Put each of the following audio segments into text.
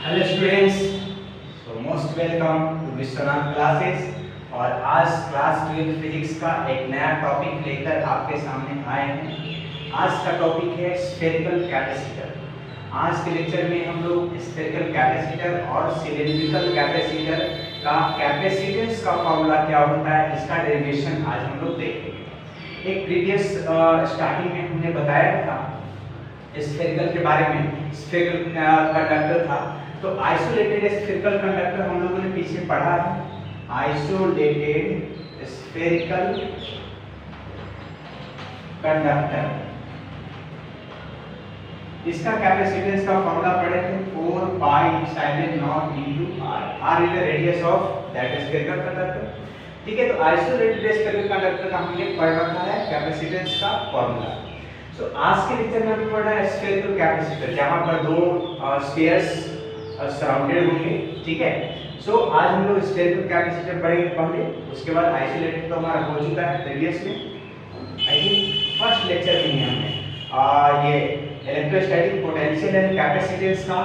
Hello students, so most welcome to Vishwanath classes. और आज class 12 physics का एक नया टॉपिक लेकर आपके सामने आए हैं। आज का टॉपिक है स्फेरिकल कैपेसिटर। आज के लेक्चर में हम लोग स्फेरिकल कैपेसिटर और सिलिंड्रिकल कैपेसिटर का कैपेसिटेंस का फॉर्मूला क्या होता है, इसका डेरिवेशन आज हम लोग देखेंगे। एक प्रीवियस स्टार्टिंग में हमने बताया था स्फेरिकल के बारे में। स्फेरिकल कंडक्टर था, तो आइसोलेटेड स्फेरिकल कंडक्टर हम लोगों ने पीछे पढ़ा है। आइसोलेटेड स्फेरिकल कंडक्टर, इसका कैपेसिटेंस का फॉर्मूला पढ़े थे 4 pi epsilon not into r। r is the radius of that spherical conductor. ठीक है, तो आइसोलेटेड स्फेरिकल कंडक्टर का हमने पढ़ रखा है कैपेसिटेंस का फॉर्मूला। सो आज के लेक्चर में हम पढ़ रहे हैं स्फेरिकल कैपेसिटर, जहां पर दो स्फीयर्स सराउंडेड होंगे। ठीक है, सो आज हम लोग स्फेरिकल कैपेसिटर पढ़ेंगे पहले, उसके बाद आइसोलेटेड तो हमारा हो चुका है प्रीवियस में। आई थिंक फर्स्ट लेक्चर में ही हमने ये इलेक्ट्रोस्टैटिक पोटेंशियल एंड कैपेसिटेंस का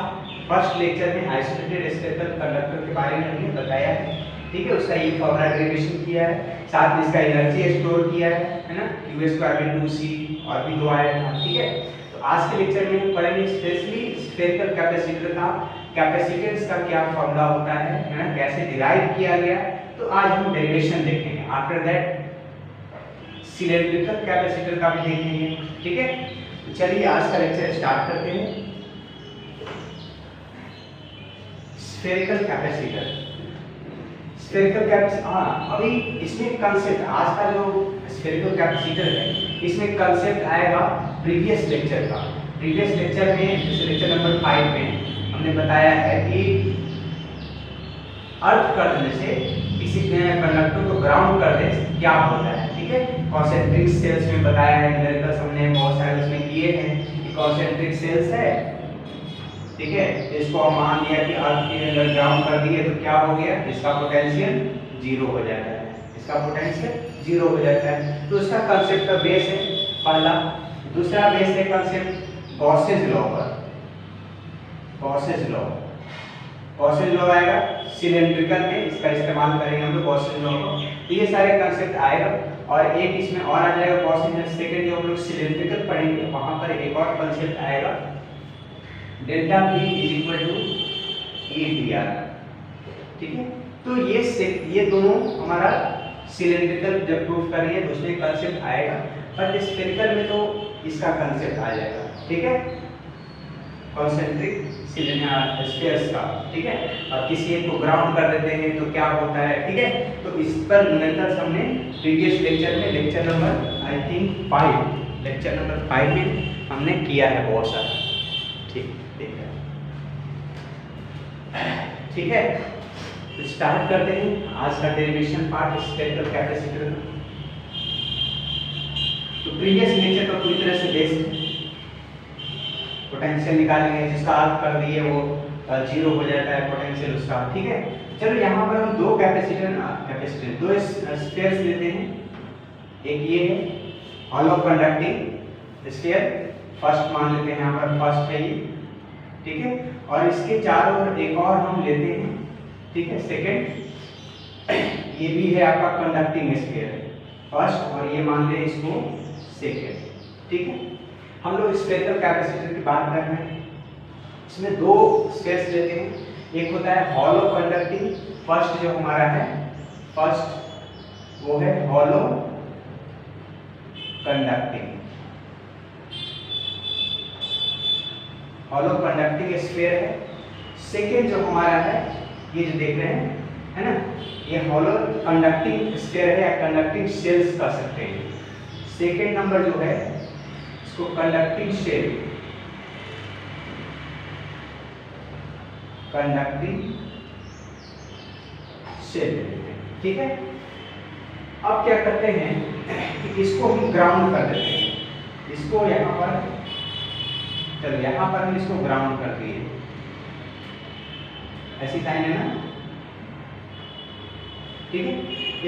फर्स्ट लेक्चर में आइसोलेटेड स्फेरिकल कंडक्टर के बारे में हमने बताया है। ठीक है, उसका ये फॉर्मूला डेरिवेशन किया है, साथ में इसका एनर्जी स्टोर किया है ना, q²/2c और भी दो आया था। ठीक है, तो आज के लेक्चर में हम पढ़ेंगे स्पेशली स्फेरिकल कैपेसिटर का कैपेसिटेंस का क्या फॉर्मूला होता है ना, कैसे डिराइव किया गया। तो आज हम डेरिवेशन देखेंगे। आफ्टर दैट सिलिंड्रिकल कैपेसिटर का भी देखेंगे। ठीक है, तो चलिए आज का लेक्चर स्टार्ट करते हैं। स्फेरिकल कैपेसिटर, स्फेरिकल कैपेसिटर, अभी इसमें कंसेप्ट आज का जो स्फेरिकल कैपेसिटर है इसमें कंसेप्ट आएगा प्रीवियस लेक्चर का। प्रीवियस लेक्चर में जैसे लेक्चर नंबर 5 में हमने बताया है कि अर्थ कर देने से किसी कंडक्टर को ग्राउंड कर दे क्या होता है। ठीक है, कॉन्सेंट्रिक सेल्स में बताया है, न्यूमेरिकल्स हमने बहुत सारे उसमें किए हैं कि कॉन्सेंट्रिक सेल्स है। ठीक है, इसको हम मान लिया कि अर्थ के अंदर ग्राउंड कर दिए तो क्या हो गया, इसका पोटेंशियल 0 हो जाता है, इसका पोटेंशियल 0 हो जाता है। तो इसका कंसेप्ट का बेस है पहला। दूसरा बेस है कंसेप्ट गॉसेस लॉ पर। गॉसेस लॉ, गॉसेस लॉ आएगा सिलिंड्रिकल में, इसका इस्तेमाल करेंगे हम लोग गॉसेस लॉ को। तो ये सारे कंसेप्ट आएगा और एक इसमें और आ जाएगा गॉसेस सेकंड जो हम लोग सिलिंड्रिकल पढ़ेंगे, वहां पर एक और कंसेप्ट आएगा डेल्टा V = E/dr। ठीक है, तो ये दोनों हमारा सिलिंड्रिकल जब प्रूफ करेंगे तो उसमें कंसेप्ट आएगा, बट स्फेरिकल में तो इसका कंसेप्ट आ जाएगा। ठीक है, कॉन्सेंट्रिक स्फीयर्स का। ठीक है, और किसी एक को ग्राउंड कर देते हैं तो क्या होता है। ठीक है, तो इस पर न्यूमेरिकल्स हमने प्रीवियस लेक्चर में lecture number I think 5 lecture number 5 में हमने किया है बहुत सारा। ठीक है, तो स्टार्ट करते हैं आज का डेरिवेशन पार्ट स्फेरिकल कैपेसिटर का। तो प्रीवियस लेक्चर का पूरी तरह से बेस पोटेंशियल निकालेंगे, जिसका अर्थ कर दिए वो 0 हो जाता है पोटेंशियल उसका। ठीक है, चलो यहाँ पर हम दो दो स्फीयर्स लेते हैं। एक ये है हॉलो कंडक्टिंग स्फीयर, फर्स्ट मान लेते हैं, यहाँ पर फर्स्ट है ये। ठीक है, और इसके चारों ओर एक और हम लेते हैं। ठीक है, सेकंड ये भी है आपका कंडक्टिंग स्फीयर फर्स्ट, और ये मान ले इसको सेकंड। ठीक है, हम लोग स्फेरिकल कैपेसिटर की बात कर रहे हैं। इसमें दो स्फीयर्स लेते हैं, एक होता है हॉलो कंडक्टिंग, फर्स्ट जो हमारा है फर्स्ट वो है hollow conducting, hollow conducting sphere है। सेकेंड जो हमारा है ये जो देख रहे हैं है ना, ये हॉलो कंडक्टिंग स्फीयर है या कंडक्टिंग सेल्स कह सकते हैं। सेकेंड नंबर जो है इसको कंडक्टिंग सेल, कंडक्टिंग सेल। ठीक है, अब क्या करते हैं कि इसको हम ग्राउंड कर देते हैं, इसको यहाँ पर, चलो यहाँ पर हम इसको ग्राउंड कर दिए, ऐसी साइन है ना। ठीक है,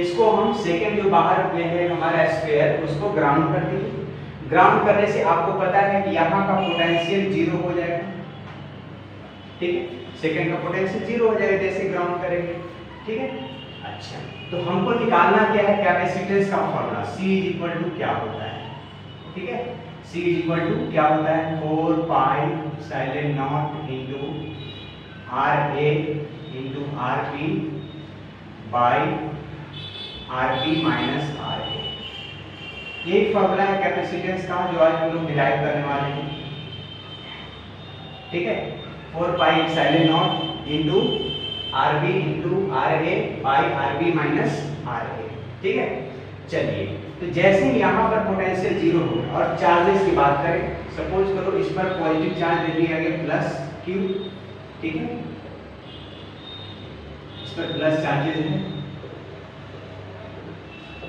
इसको हम सेकेंड जो बाहर में है हमारा स्फीयर उसको ग्राउंड कर दिए। ग्राउंड करने से आपको पता है कि यहाँ का पोटेंशियल 0 हो जाएगा। ठीक है, सेकंड का पोटेंशियल जीरो हो जाएगा जैसे ग्राउंड करेंगे, ठीक है। अच्छा, तो हमको निकालना क्या है, कैपेसिटेंस का फॉर्मूला C इक्वल टू क्या होता है, ठीक है। C इक्वल टू क्या होता है, 4 pi epsilon not into RA into RB by RB minus RA। ये एक फॉर्मूला है कैपेसिटेंस का जो आज हम लोग डिराइव करने वाले हैं, ठीक है। 4 pi epsilon not into RB into RA by RB minus RA, ठीक है। चलिए, तो जैसे यहाँ पर पोटेंशियल जीरो हो और चार्जेस की बात करें, सपोज करो इस पर पॉजिटिव चार्ज दे दिया गया प्लस Q, ठीक है, इस पर प्लस चार्जेस है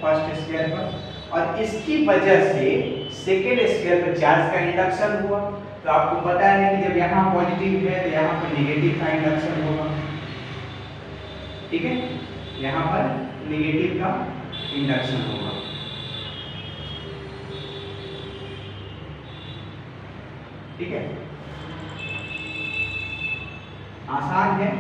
फर्स्ट स्फीयर पर, और इसकी वजह से सेकेंड स्फीयर पर चार्ज का इंडक्शन हुआ। तो आपको पता है कि जब यहाँ पॉजिटिव है तो यहाँ पर नेगेटिव का इंडक्शन होगा, ठीक है, यहाँ पर नेगेटिव का इंडक्शन होगा, ठीक है। आसान है,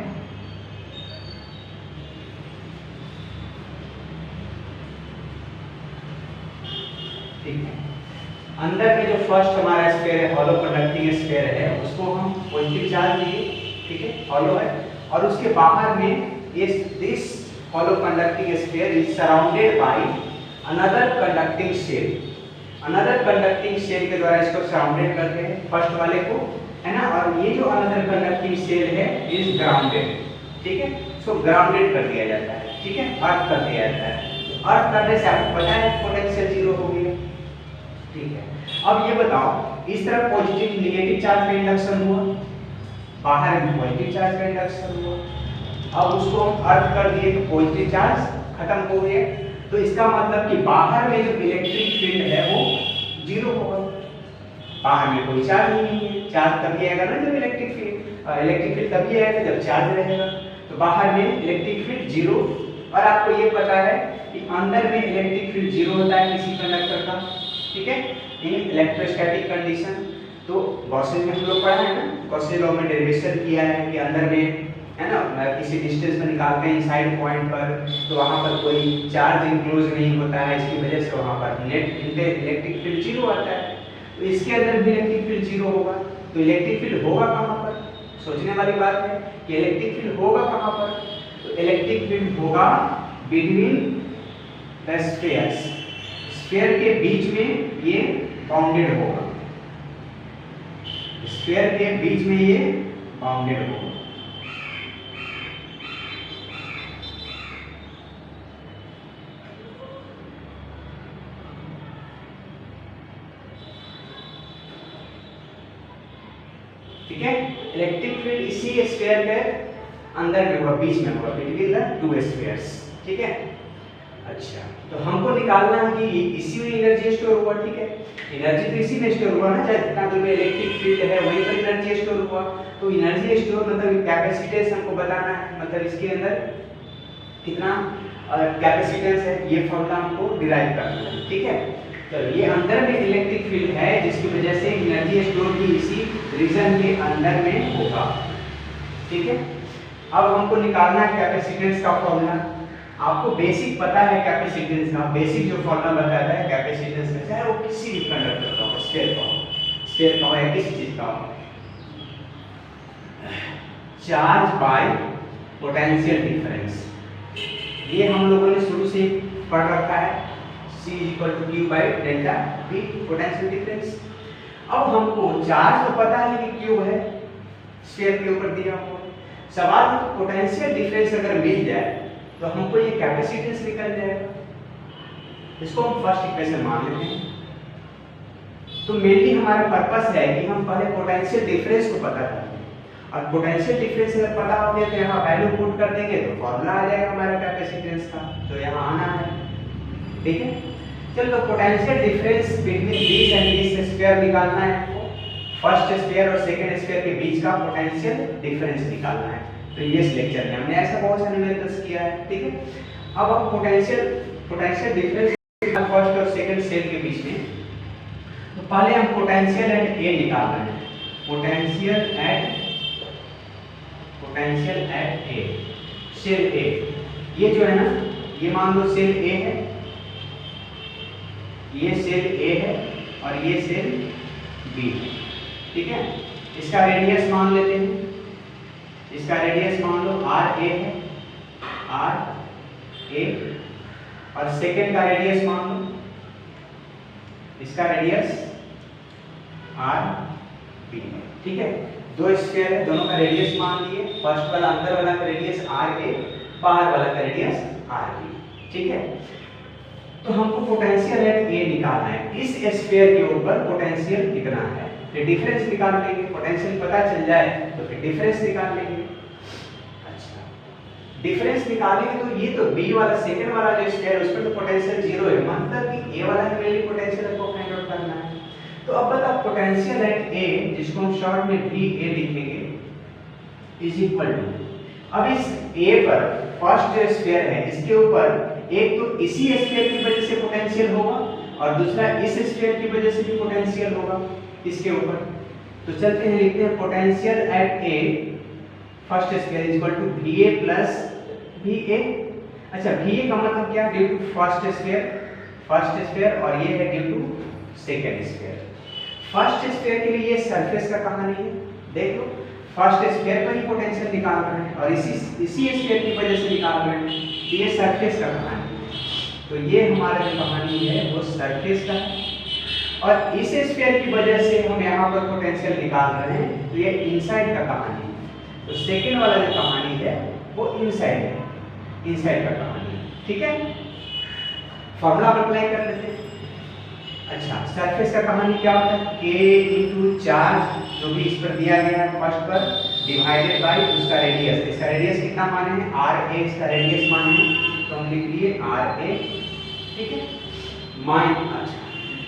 ठीक है। अंदर में जो फर्स्ट हमारा स्फीयर है, हॉलो कंडक्टिंग स्फीयर है, उसको हम पॉजिटिव चार्ज दिए, ठीक है, हॉलो है, और उसके बाहर में this hollow conducting sphere is surrounded by another conducting shell. Another conducting shell के द्वारा इसको सराउंडेड करते हैं फर्स्ट वाले को, है ना, और ये जो अनदर कंडक्टिंग शेल है इज ग्राउंडेड, ठीक है, इसको ग्राउंडेड कर दिया जाता है, ठीक है, अर्थ कर दिया जाता है। अर्थ करने से आपको पता है पोटेंशियल जीरो हो गया, ठीक है। अब ये बताओ, इस तरफ पॉजिटिव नेगेटिव चार्ज का इंडक्शन हुआ, बाहर में पॉजिटिव चार्ज का इंडक्शन हुआ, अब उसको हम अर्थ कर दिए तो पॉजिटिव चार्ज खत्म हो गया, तो इसका मतलब कि बाहर में जो इलेक्ट्रिक फील्ड है वो जीरो होगा, बाहर में कोई चार्ज नहीं है। चार्ज तभी आएगा ना जब इलेक्ट्रिक फील्ड तभी आएगा जब चार्ज रहेगा, तो बाहर में इलेक्ट्रिक फील्ड जीरो। और आपको ये पता है कि अंदर में इलेक्ट्रिक फील्ड जीरो होता है किसी कंडक्टर का, ठीक है, इन इलेक्ट्रोस्टैटिक कंडीशन। तो गॉसियन में हम लोग पढ़ा है ना, गॉसियन लॉ में डेरिवेशन किया है कि अंदर में, है ना, किसी डिस्टेंस में निकालते हैं साइड पॉइंट पर, तो वहाँ पर कोई चार्ज इंक्लोज नहीं होता है, इसकी वजह से वहाँ पर नेट इलेक्ट्रिक फील्ड जीरो आता है। तो इसके अंदर भी इलेक्ट्रिक फील्ड जीरो होगा, तो इलेक्ट्रिक फील्ड होगा कहाँ पर, सोचने वाली बात है कि इलेक्ट्रिक फील्ड होगा कहाँ पर। तो इलेक्ट्रिक फील्ड होगा बिटवीन द स्फीयर्स, स्फीयर के बीच में ये बाउंडेड होगा, स्फीयर के बीच में ये बाउंडेड होगा, ठीक है। इलेक्ट्रिक फील्ड इसी स्फीयर के अंदर में होगा, बीच में होगा, बिटवीन द टू स्फीयर्स, ठीक है। अच्छा, तो हमको निकालना है कि इसी में एनर्जी स्टोर हुआ, ठीक है, एनर्जी तो इसी में स्टोर हुआ ना, चाहे जितना दूर में इलेक्ट्रिक फील्ड है वहीं पर एनर्जी स्टोर हुआ। तो एनर्जी स्टोर मतलब कैपेसिटेंस हमको बताना है, मतलब इसके अंदर कितना कैपेसिटेंस है, ये फॉर्मूला हमको डिराइव करना है, ठीक है। तो ये अंदर में इलेक्ट्रिक फील्ड है जिसकी वजह से एनर्जी स्टोर भी इसी रीजन के अंदर में होगा, ठीक है। अब हमको निकालना है कैपेसिटेंस का फॉर्मूला। आपको बेसिक पता है कैपेसिटेंस का, बेसिक जो फॉर्मूला बताता है कैपेसिटेंस का, चाहे वो किसी भी कंडक्टर का हो, स्फीयर का हो या किसी चीज का हो, चार्ज बाय पोटेंशियल डिफरेंस। ये हम लोगों ने शुरू से पढ़ रखा है, C equal to Q by delta V, potential difference. अब हमको चार्ज तो पता है कि Q है, स्फीयर के ऊपर दिया हुआ, सवाल पोटेंशियल डिफरेंस अगर मिल जाए तो हमको ये कैपेसिटेंस निकल जाएगा। इसको हम फर्स्ट इक्वेशन मान लेते हैं। तो मेनली हमारा पर्पस है कि हम पहले पोटेंशियल डिफरेंस को पता करें, और पोटेंशियल डिफरेंस अगर पता हो गया तो यहाँ वैल्यू पुट कर देंगे तो फॉर्मूला आ जाएगा हमारा कैपेसिटेंस का, तो यहाँ आना है, ठीक है। चलो, potential difference between this and this sphere निकालना है आपको, फर्स्ट स्फीयर और सेकंड स्फीयर के बीच का पोटेंशियल डिफरेंस निकालना है। प्रीवियस लेक्चर में हमने ऐसा बहुत सारे मेथड्स किया है, ठीक है। अब हम पोटेंशियल डिफरेंस फर्स्ट और सेकंड सेल के बीच में, तो पहले हम पोटेंशियल एट ए निकालना है, potential at potential at A, cell A, ये जो है ना, ये मान लो सेल ए है, ये सेल ए है और ये सेल बी है, ठीक है। इसका रेडियस मान लेते हैं, इसका रेडियस मान लो आर ए है, आर ए, और सेकेंड का रेडियस मान लो, इसका रेडियस आर बी है, ठीक है। दो स्फीयर है, दोनों का रेडियस मान लिए, फर्स्ट वाला अंदर वाला का रेडियस आर ए, बाहर वाला का रेडियस आर बी, ठीक है। तो हमको पोटेंशियल एट ए निकालना है, इस स्फीयर के ऊपर पोटेंशियल कितना है, फिर डिफरेंस निकाल लेंगे, पोटेंशियल पता चल जाए तो फिर डिफरेंस निकाल लेंगे। अच्छा, डिफरेंस निकालेंगे तो ये तो बी वाला सेकंड वाला जो स्फीयर है उसमें तो पोटेंशियल जीरो है, मतलब कि ए वाला ही मेनली पोटेंशियल को फाइंड आउट करना है। तो अब बताओ पोटेंशियल एट ए, जिसको हम शॉर्ट में भी ए लिखेंगे, इज इक्वल टू, अब इस ए पर फर्स्ट जो स्फीयर है इसके ऊपर एक तो इसी स्फीयर की वजह से पोटेंशियल होगा और दूसरा इस स्फीयर की वजह से भी पोटेंशियल होगा इसके ऊपर। तो चलते हैं, लिखते हैं potential at a first sphere is equal to VA plus VA। अच्छा, VA का मतलब क्या, ड्यू टू फर्स्ट स्फीयर और ये है due to second sphere. First sphere के लिए ये सरफेस का कहानी है, देख लो फर्स्ट स्फीयर पर ही पोटेंशियल निकाल रहे हैं और इसी स्फीयर की वजह से निकाल रहे हैं, तो ये सरफेस का कहानी है। तो ये हमारा जो कहानी है वो सरफेस का है और इस स्फीयर की वजह से हम यहाँ पर पोटेंशियल निकाल रहे हैं, तो ये इनसाइड का कहानी है। तो सेकेंड वाला जो कहानी है वो इनसाइड है, इनसाइड का कहानी है, ठीक है। फॉर्मूला अप्लाई कर लेते हैं। अच्छा, सरफेस का कहानी क्या होता है, K इंटू चार्ज जो भी इस पर दिया गया है फर्स्ट पर डिवाइडेड बाय उसका रेडियस। इसका रेडियस कितना माने हैं, R A इसका रेडियस माने हैं, तो हम लिख लिए R A, ठीक है। अच्छा,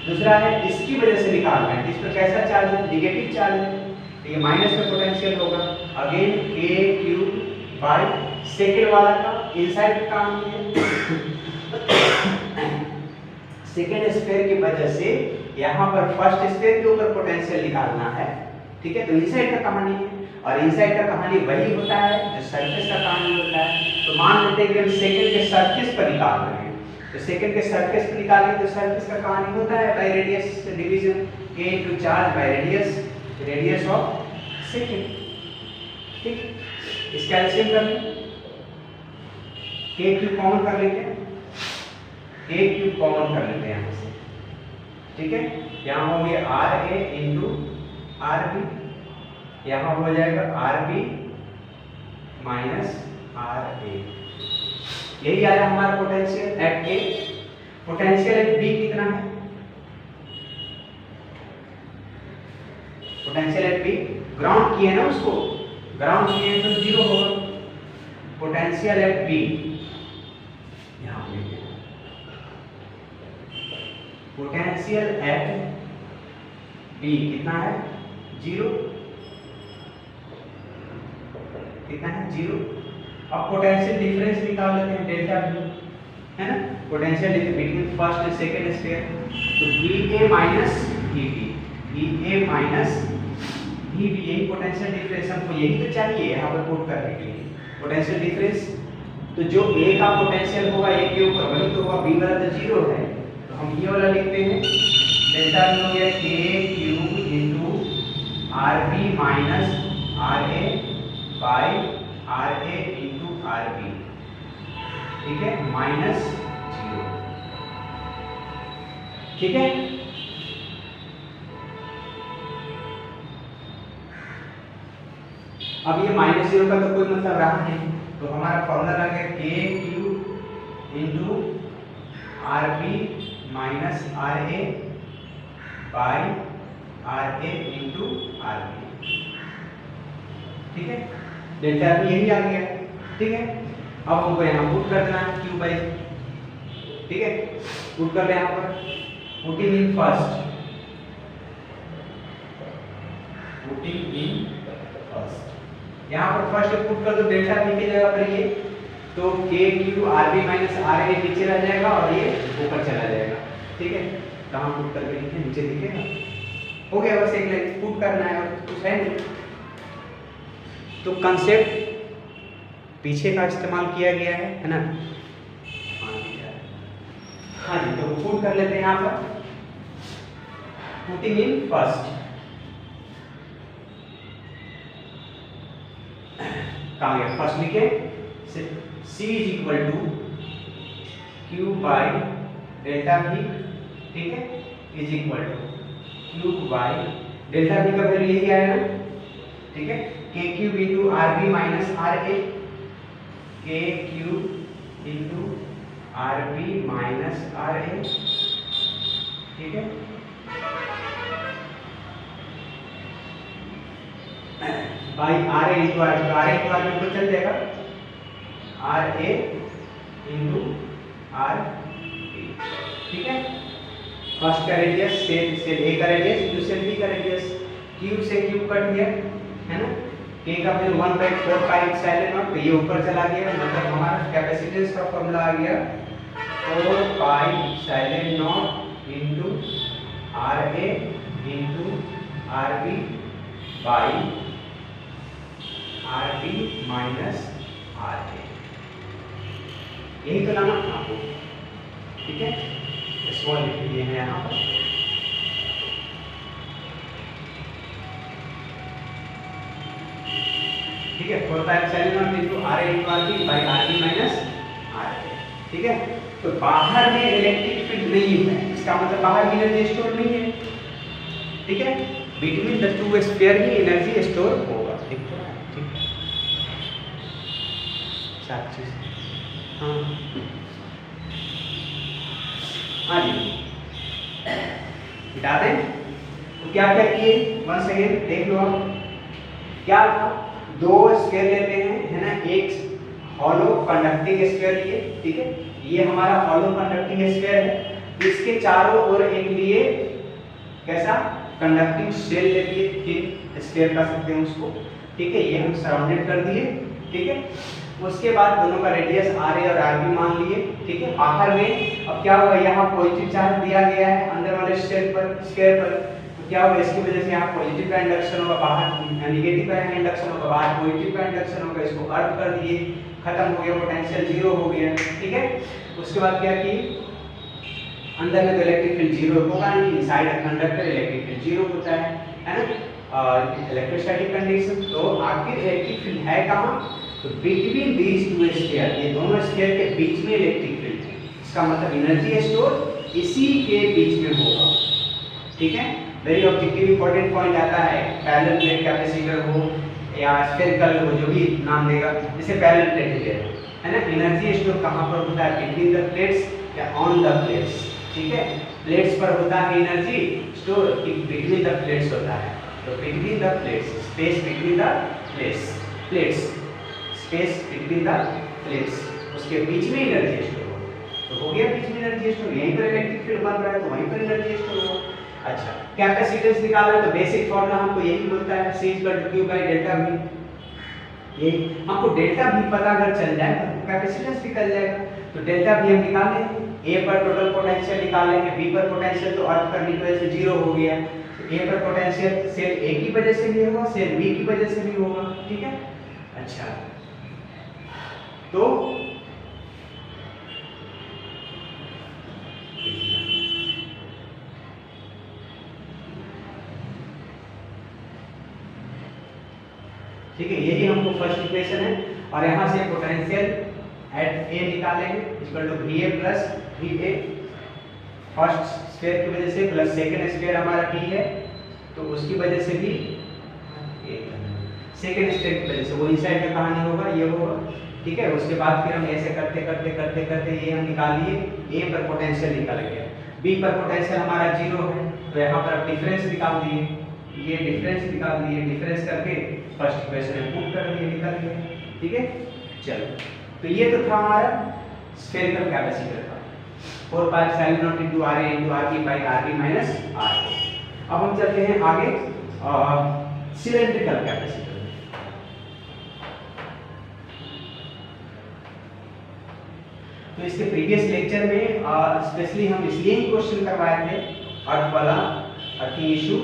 दूसरा है इसकी वजह से निकाल रहे हैं, इस पर कैसा चार्ज है, नेगेटिव चार्ज है, तो ये माइनस में पोटेंशियल होगा। Again K cube by second वाला का इनसाइड का काम है सेकेंड स्फीयर की वजह से यहाँ पर फर्स्ट स्फीयर के ऊपर पोटेंशियल निकालना है, ठीक है। तो इनसाइड का कहानी है और इनसाइड का कहानी वही होता है जो सरफेस का कहानी होता है। तो मान लेते हैं कि हम सेकेंड के सरफेस पर निकाल रहे हैं, तो सेकेंड के सरफेस पर निकालेंगे तो सरफेस का कहानी होता है by radius division, K into charge by radius of second, ठीक। इसका एलसीएम कर लें, K क्यूब कॉमन कर लेते हैं, K क्यूब कॉमन कर लेते हैं यहाँ से, ठीक है। यहाँ हो गया RA इंटू RB, यहाँ हो जाएगा RB माइनस RA। यही आया हमारा potential at A। Potential at B कितना है, पोटेंशियल एट B ग्राउंड किए ना उसको, ग्राउंड किए तो जीरो होगा। पोटेंशियल एट B यहाँ लिखते हैं, पोटेंशियल एट B कितना है, जीरो, कितना है, जीरो। अब पोटेंशियल डिफरेंस निकाल लेते हैं, डेल्टा V है ना, potential difference between first and second sphere, तो VA minus VB, VA minus VB, यही पोटेंशियल डिफरेंस हमको यही तो चाहिए यहाँ पर पुट करने के लिए। पोटेंशियल डिफरेंस तो जो A का पोटेंशियल होगा A के ऊपर वही तो होगा, B वाला तो जीरो है, तो हम ये वाला लिखते हैं, डेल्टा V हो गया K cube into RB minus RA by RA into RB, ठीक है, माइनस जीरो, ठीक है। अब ये माइनस जीरो का तो कोई मतलब रहा नहीं, तो हमारा फॉर्मूला आ गया K cube into RB minus RA by RA into RB, ठीक है। डेल्टा भी यही आ गया, ठीक है। अब हमको यहाँ पुट कर देना है Q बाई, ठीक है, पुट कर ले यहाँ पर, putting in first, putting in first, यहाँ पर फर्स्ट पुट कर दो, डेल्टा V की जगह पर ये, तो K cube RB minus RA नीचे रह जाएगा और ये ऊपर चला जाएगा, ठीक है। कहाँ पुट करके लिखे, नीचे दिखेगा, हो गया, बस एक लाइन पुट करना है और कुछ है नहीं। तो कंसेप्ट पीछे का इस्तेमाल किया गया है ना। हाँ जी, तो पुट कर लेते हैं यहाँ पर, पुटिंग इन फर्स्ट, कहाँ गया फर्स्ट लिखे, C is equal to Q by delta V, ठीक है, is equal to Q by delta V का वैल्यू यही आया ना, ठीक है, के cube into R B minus R A, के cube into R B minus R A, ठीक है, by R A into R B को चल जाएगा, R A into R B, ठीक है। फर्स्ट का रेडियस सेल ए का रेडियस इंटू सेल बी का रेडियस, क्यूब से क्यूब कट गया है ना, k का वैल्यू 1/4 पाई एप्सिलॉन नॉट, तो ये ऊपर चला गया, मतलब हमारा कैपेसिटेंस का फॉर्मूला आ गया 4 pi epsilon not into R A into R B by R B minus R A, यही तो लाना आपको, ठीक है, स्मॉल लिख दिए हैं यहाँ पर, ठीक है, 4 pi epsilon not into R A into R B by R B minus R A, ठीक है। तो बाहर में इलेक्ट्रिक फील्ड नहीं है, इसका मतलब बाहर एनर्जी स्टोर नहीं है, ठीक है, between the two sphere he energy store होगा, ठीक है, ठीक है, चार चीज, हाँ हाँ जी, बता दें तो क्या क्या किए, वन सेकेंड देख लो आप, क्या था, दो स्फीयर लेते हैं है ना, एक हॉलो कंडक्टिंग स्फीयर लिए, ठीक है, ये हमारा हॉलो कंडक्टिंग स्फीयर है, इसके चारों ओर एक लिए कैसा कंडक्टिंग शेल ले लिए, ठीक, स्फीयर कर सकते हैं उसको, ठीक है, ये हम सराउंडेड कर दिए, ठीक है। उसके बाद दोनों का रेडियस आर ए और आर बी मान लिए, ठीक है। बाहर में अब क्या हुआ, यहाँ पॉजिटिव चार्ज दिया गया है अंदर वाले शेल पर, स्फीयर पर, तो क्या होगा, इसकी वजह से यहाँ पॉजिटिव का इंडक्शन होगा, बाहर नेगेटिव का इंडक्शन होगा, बाहर पॉजिटिव का इंडक्शन होगा, इसको अर्थ कर दिए, खत्म हो गया, पोटेंशियल जीरो हो गया, ठीक है। उसके बाद क्या की, अंदर में तो इलेक्ट्रिक फील्ड जीरो होगा नहीं, inside the conductor electric field zero होता है ना, इलेक्ट्रोस्टैटिक कंडीशन। तो आखिर इलेक्ट्रिक फील्ड है कहाँ, तो बिटवीन दीज टू स्फीयर, ये दोनों स्फीयर के बीच में इलेक्ट्रिक फील्ड है, इसका मतलब एनर्जी स्टोर इसी के बीच में होगा, ठीक है। वेरी ऑब्जेक्टिव इंपॉर्टेंट पॉइंट आता है, पैरेलल प्लेट कैपेसिटर हो या स्फेरिकल हो, जो भी नाम देगा, जैसे पैरेलल प्लेट है ना, एनर्जी स्टोर कहाँ पर होता है, बिटवीन द प्लेट्स या ऑन द प्लेट्स, ठीक है, प्लेट्स पर होता है एनर्जी स्टोर कि बिटवीन द प्लेट्स होता है, तो between the plates, space between the plates, space between the plates, उसके बीच में एनर्जी स्टोर हो, तो हो गया बीच में एनर्जी स्टोर, यहीं पर इलेक्ट्रिक फील्ड बन रहा है तो वहीं पर एनर्जी स्टोर हो। अच्छा, कैपेसिटेंस निकालना है तो बेसिक फॉर्मूला हमको यही बोलता है, C = Q / डेल्टा V, ये हमको डेल्टा V पता अगर चल जाए तो कैपेसिटेंस निकल जाएगा, तो डेल्टा V हम निकाल लेंगे, A पर टोटल पोटेंशियल निकाल लेंगे, B पर पोटेंशियल तो अर्थ करने की वजह से जीरो हो गया, तो A पर पोटेंशियल सेल A की वजह से भी होगा, सेल B की वजह से भी होगा, ठीक है। अच्छा, तो ठीक है, यही हमको फर्स्ट इक्वेशन है, और यहाँ से पोटेंशियल एट A निकालेंगे equal to VA plus VA, first sphere की वजह से प्लस सेकंड स्फीयर हमारा T है, तो उसकी वजह से भी सेकंड स्फीयर की वजह से वो इनसाइड का कहानी होगा, ये होगा, ठीक है। उसके बाद फिर हम ऐसे करते करते करते करते ये हम निकाल लिए, A पर पोटेंशियल निकल गया, B पर पोटेंशियल हमारा जीरो है, तो यहाँ पर अब डिफरेंस निकाल दिए, ये डिफरेंस निकाल दिए, डिफरेंस करके फर्स्ट इक्वेशन में पुट कर दिए, निकल गया, ठीक है। चलो, तो ये तो था हमारा स्फेरिकल कैपेसिटर का, 4 pi epsilon not into R A into R B by R B minus R A. अब हम चलते हैं आगे सिलेंड्रिकल कैपेसिटर। तो इसके प्रीवियस लेक्चर में स्पेशली हम इसलिए ही क्वेश्चन करवाए थे अर्थ वाला, अर्थिंग इशू,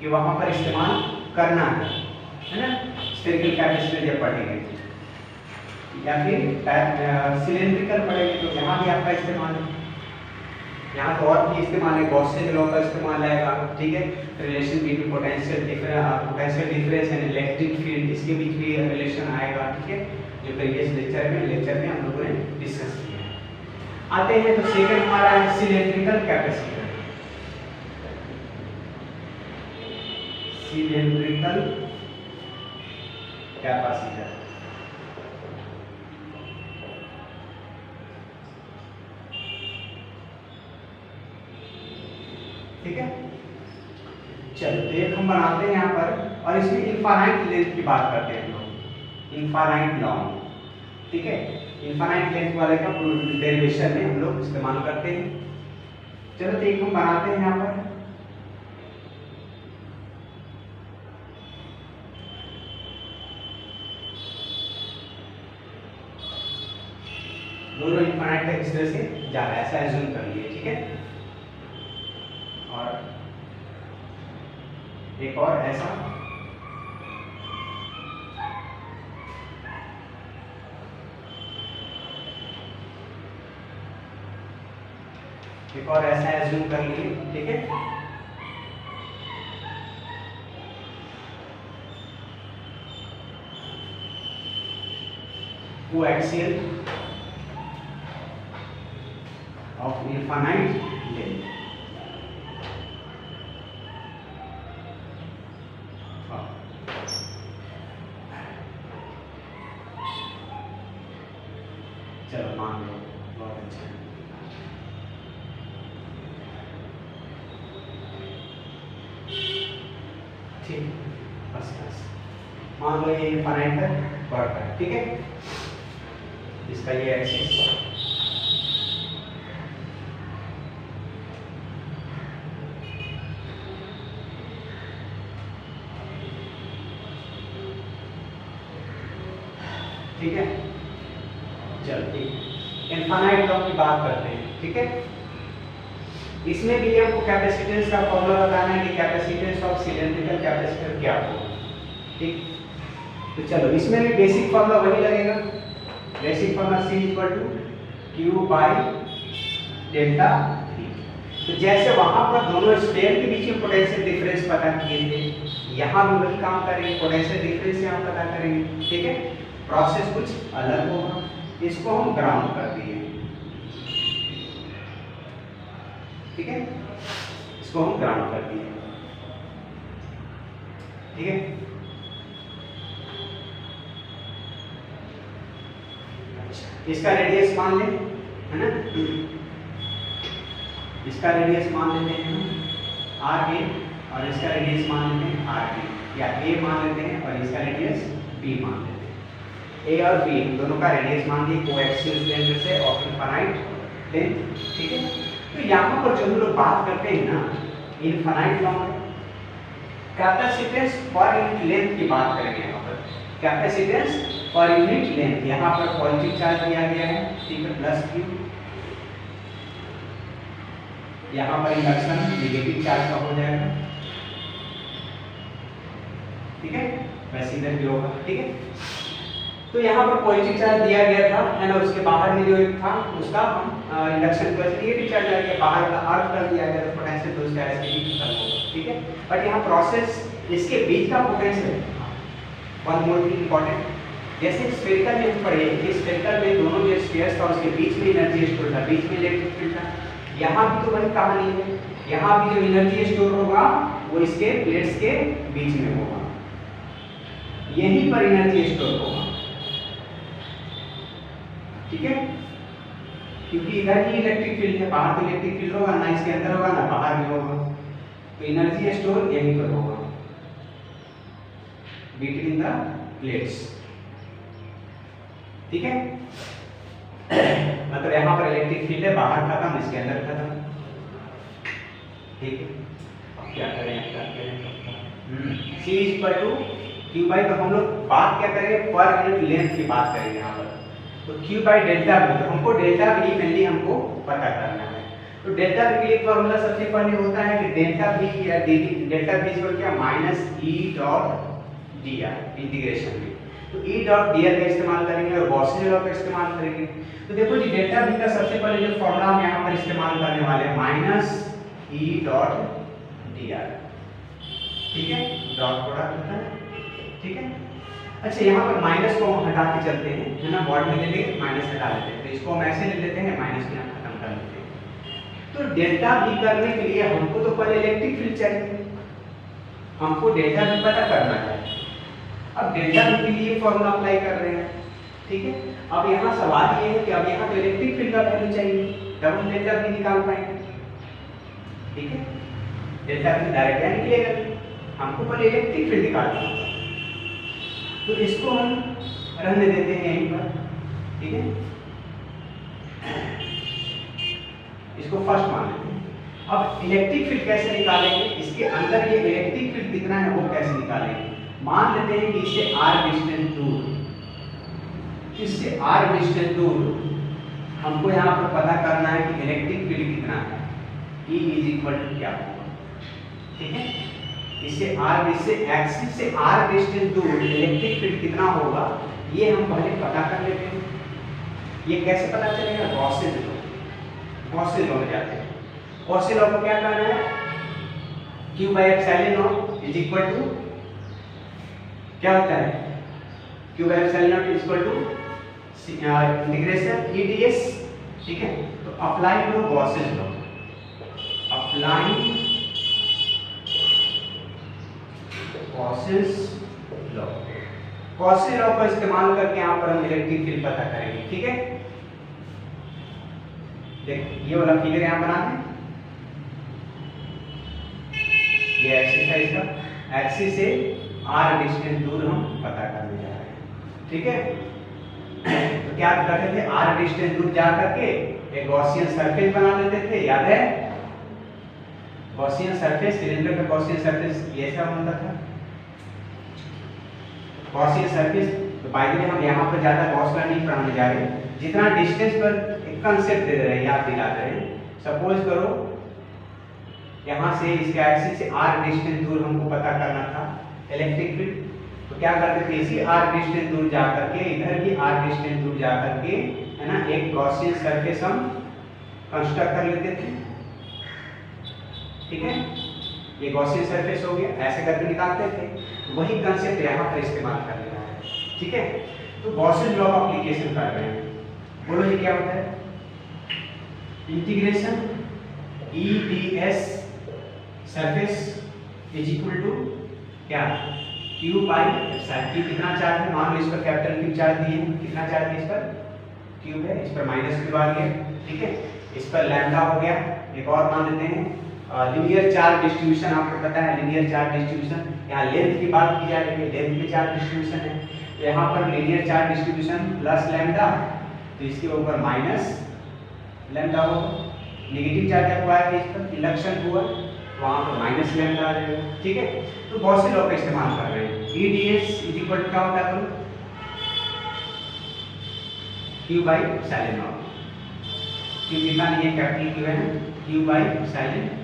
कि वहां पर इस्तेमाल करना है ना, स्फेरिकल कैपेसिटर जब पढ़ेंगे। या फिर सिलेंड्रिकल पढ़ेंगे तो यहाँ भी आपका इस्तेमाल है, यहाँ तो और भी इस्तेमाल है, गॉसेस लॉ का इस्तेमाल आएगा, ठीक है। Relation between potential difference and electric field, इसके बीच भी रिलेशन आएगा, ठीक है, जो प्रीवियस लेक्चर में हम लोगों ने डिस्कस किया है। आते हैं तो सेकंड हमारा है सिलेंड्रिकल कैपेसिटर। सिलेंड्रिकल कैपेसिटर, ठीक है। चलो तो एक हम बनाते हैं यहाँ पर, और इसमें इनफाइनाइट लेंथ की बात करते हैं हम लोग, इनफाइनाइट लॉन्ग, ठीक है। इनफाइनाइट लेंथ वाले का डेरिवेशन में हम लोग इस्तेमाल करते हैं। चलो तो एक हम बनाते हैं यहाँ पर, दोनों इनफाइनाइट तक इस तरह से जा रहा है, ऐसा एज्यूम कर लिए, ठीक है। और एक और ऐसा, एक और ऐसा एज्यूम कर लिए, ठीक है। कोएक्सियल ऑफ इनफाइनाइट लेंथ, चलो मान लो, बहुत अच्छा है। ठीक, बस बस मान लो ये इनफाइनाइट तक बढ़ता है, ठीक है। इसका ये एक्सिस, ठीक है। चलो ठीक, इनफाइनाइट लॉ की बात करते हैं, ठीक है। इसमें भी हमको कैपेसिटेंस का फॉर्मूला बताना है कि कैपेसिटेंस ऑफ सिलेंड्रिकल कैपेसिटर क्या होगा, ठीक। तो चलो इसमें भी बेसिक फॉर्मूला वही लगेगा, basic formula C = Q/Δ V। तो जैसे वहां पर दोनों स्फीयर के बीच में पोटेंशियल डिफरेंस पता किए थे, यहाँ भी वही काम करेंगे, पोटेंशियल डिफरेंस यहाँ पता करेंगे, ठीक है। प्रोसेस कुछ अलग होगा, इसको हम ग्राउंड कर दिए, ठीक है, इसको हम ग्राउंड कर दिए, ठीक है। अच्छा, इसका रेडियस मान लें, है ना, इसका रेडियस मान लेते हैं RA, और इसका रेडियस मान लेते हैं RB, या A मान लेते हैं और इसका रेडियस B मान लेते हैं। A और B दोनों का रेडियस मान दिए कोएक्सियल लेंथ से ऑफ इनफाइनाइट लेंथ, ठीक है। तो यहाँ पर जो हम लोग बात करते हैं ना इनफाइनाइट लॉन्ग, कैपेसिटेंस पर यूनिट लेंथ की बात करेंगे यहाँ पर, कैपेसिटेंस पर यूनिट लेंथ। यहाँ पर पॉजिटिव चार्ज दिया गया है, ठीक है, +Q, यहाँ पर इंडक्शन नेगेटिव चार्ज का हो जाएगा, ठीक है, वैसे इधर भी होगा, ठीक है। तो यहाँ पर पॉजिटिव चार्ज दिया गया था, है ना, उसके बाहर में जो एक था उसका हम इंडक्शन प्लस नेगेटिव चार्ज लगा के बाहर का अर्थ कर दिया गया, तो पोटेंशियल तो उसका ऐसे ही खत्म होगा, ठीक है। बट यहाँ प्रोसेस इसके बीच का potential, one more thing important, जैसे स्फेरिकल में पढ़े कि स्फेरिकल में दोनों जो स्फीयर्स था उसके बीच में एनर्जी स्टोर था, बीच में इलेक्ट्रिक फील्ड था। यहाँ भी तो वही कहानी है, यहाँ भी जो एनर्जी स्टोर होगा वो इसके प्लेट्स के बीच में होगा, यहीं पर एनर्जी स्टोर होगा, ठीक है, क्योंकि इधर ही इलेक्ट्रिक फील्ड है, बाहर तो इलेक्ट्रिक फील्ड होगा ना, इसके अंदर होगा ना बाहर भी होगा, तो एनर्जी स्टोर यहीं पर होगा बिटवीन द प्लेट्स, ठीक है। मतलब यहाँ पर इलेक्ट्रिक फील्ड है, बाहर खत्म, इसके अंदर खत्म, ठीक है। अब क्या करें, C = Q/, तो हम लोग बात क्या करेंगे, पर यूनिट लेंथ की बात करेंगे यहाँ पर, तो Q/Δ V, तो हमको डेल्टा V मेनली हमको पता करना है। तो डेल्टा V के लिए फॉर्मूला सबसे पहले होता है कि डेल्टा V या डेल्टा V क्या -E.dr इंटीग्रेशन में, तो ई डॉट डी एल का इस्तेमाल करेंगे और गॉसियन लॉ का इस्तेमाल करेंगे। तो देखो जी डेल्टा वी का सबसे पहले जो फॉर्मूला हम यहाँ पर इस्तेमाल करने वाले हैं minus E dot D R, ठीक है, डॉट प्रोडक्ट होता है, ठीक है। अच्छा यहाँ पर माइनस को हम हटा के चलते हैं, है ना, बॉड में ले लेंगे माइनस हटा लेते हैं, तो इसको हम ऐसे ले लेते हैं, माइनस को यहाँ खत्म कर लेते हैं। तो डेल्टा वी करने के लिए हमको तो पहले इलेक्ट्रिक फील्ड चाहिए, हमको डेल्टा वी पता करना है। अब डेल्टा वी के लिए फॉर्मूला अप्लाई कर रहे हैं, ठीक है। अब यहाँ सवाल ये है कि अब यहाँ तो इलेक्ट्रिक फील्ड का वैल्यू चाहिए, तब हम डेल्टा वी निकाल पाएंगे, ठीक है। डेल्टा वी डायरेक्ट नहीं निकलेगा, हमको पहले इलेक्ट्रिक फील्ड निकालना होगा। तो इसको हम रहने देते हैं यहीं पर, ठीक है, इसको फर्स्ट मान लेते हैं। अब इलेक्ट्रिक फील्ड कैसे निकालेंगे, इसके अंदर ये इलेक्ट्रिक फील्ड कितना है वो कैसे निकालेंगे। मान लेते हैं कि इससे r डिस्टेंस दूर, इससे r डिस्टेंस दूर हमको यहाँ पर पता करना है कि इलेक्ट्रिक फील्ड कितना है, E इज इक्वल टू क्या होगा, ठीक है। इससे एक्सिस से r डिस्टेंस दूर इलेक्ट्रिक फील्ड कितना होगा ये हम पहले पता कर लेते हैं। ये कैसे पता चलेगा, गॉसियन लॉ, गॉसियन लॉ में जाते हैं। गॉसियन लॉ को क्या कहना है, q by epsilon not is equal to क्या होता है, q by epsilon not is equal to integration e ds, ठीक है। तो अप्लाई करो Gaussian law, apply Gaussian law, Gaussian law का इस्तेमाल करके यहाँ पर हम इलेक्ट्रिक फील्ड पता करेंगे, ठीक है। देखो ये वाला फिगर यहाँ बना है, ये एक्सिस है इसका, एक्सिस से r डिस्टेंस दूर हम पता करने जा रहे हैं, ठीक है। तो क्या करते थे, r डिस्टेंस दूर जा करके एक गॉसियन सरफेस बना लेते थे, याद है, गॉसियन सरफेस, सिलेंडर का गॉसियन सरफेस ये ऐसा बनता था, गॉसियन सरफेस। तो बाय द वे हम यहाँ पर ज्यादा गॉस लॉ नहीं पढ़ाने जा रहे, जितना डिस्टेंस पर एक कंसेप्ट दे रहे हैं, याद दिला रहे हैं। सपोज करो यहाँ से इसके एक्सिस से r डिस्टेंस दूर हमको पता करना था इलेक्ट्रिक फील्ड, तो क्या करते थे, इसी r डिस्टेंस दूर जा करके, इधर भी r डिस्टेंस दूर जा करके, है ना, एक गॉसियन सरफेस हम कंस्ट्रक्ट कर लेते थे, ठीक है। ये गॉसियन सरफेस हो गया, ऐसे करके निकालते थे। वही कंसेप्ट यहाँ पर इस्तेमाल कर रहा है, ठीक है। तो गॉसियन लॉ का एप्लीकेशन कर रहे हैं, बोलो ये क्या होता है, integration E D S surface is equal to क्या, क्यू बाई एप्सिलॉन। क्यू कितना चार्ज है, मान लो इस पर कैपिटल क्यू चार्ज दिए, कितना चार्ज है इस पर, क्यू है, इस पर माइनस क्यू आ गया, ठीक है। इस पर लैम्डा हो गया, एक और मान लेते हैं लीनियर चार्ज डिस्ट्रीब्यूशन, आपको पता है लीनियर चार्ज डिस्ट्रीब्यूशन, यहाँ लेंथ की बात की जा रही है, लेंथ पे चार्ज डिस्ट्रीब्यूशन है, तो यहाँ पर linear charge distribution plus lambda, तो इसके ऊपर माइनस लैम्डा होगा। नेगेटिव चार्ज जब आया इस पर इंडक्शन हुआ, वहाँ पर माइनस लैम्डा आ जाएगा, ठीक है। तो गॉसियन लॉ का इस्तेमाल कर रहे हैं, E D S is equal to क्या होता है, Q by epsilon not, Q कितना नहीं है, कैपिटल क्यू है, Q by epsilon not.